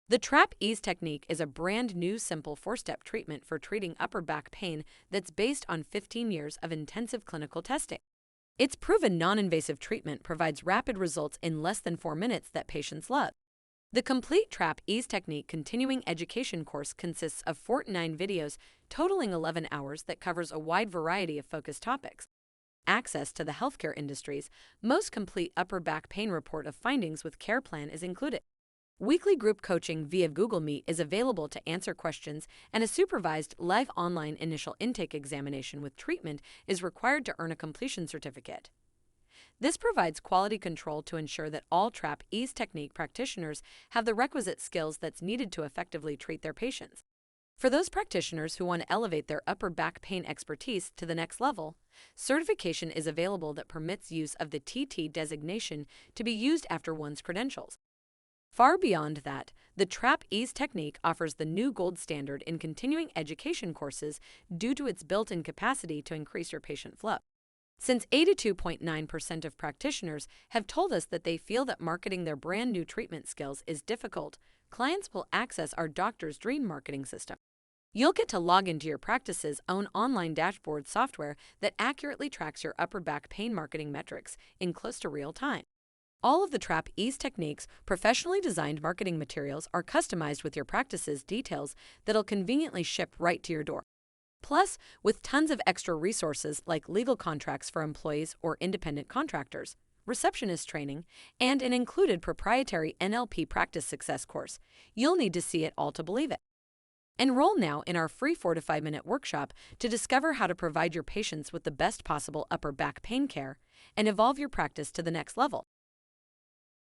The TrapEAZE Technique is a brand new simple four-step treatment for treating upper back pain that's based on 15 years of intensive clinical testing. Its proven non-invasive treatment provides rapid results in less than 4 minutes that patients love. The complete TrapEAZE Technique continuing education course consists of 49 videos totaling 11 hours that covers a wide variety of focused topics. Access to the healthcare industry's most complete upper back pain report of findings with care plan is included. Weekly group coaching via Google Meet is available to answer questions, and a supervised live online initial intake examination with treatment is required to earn a completion certificate. This provides quality control to ensure that all TrapEAZE Technique practitioners have the requisite skills that's needed to effectively treat their patients. For those practitioners who want to elevate their upper back pain expertise to the next level, certification is available that permits use of the TT designation to be used after one's credentials. Far beyond that, the TrapEAZE Technique offers the new gold standard in continuing education courses due to its built-in capacity to increase your patient flow. Since 82.9% of practitioners have told us that they feel that marketing their brand new treatment skills is difficult, clients will access our doctor's dream marketing system. You'll get to log into your practice's own online dashboard software that accurately tracks your upper back pain marketing metrics in close to real time. All of the TrapEAZE Technique's professionally designed marketing materials are customized with your practice's details that'll conveniently ship right to your door. Plus, with tons of extra resources like legal contracts for employees or independent contractors, receptionist training, and an included proprietary NLP practice success course, you'll need to see it all to believe it. Enroll now in our free 4 to 5 minute workshop to discover how to provide your patients with the best possible upper back pain care and evolve your practice to the next level.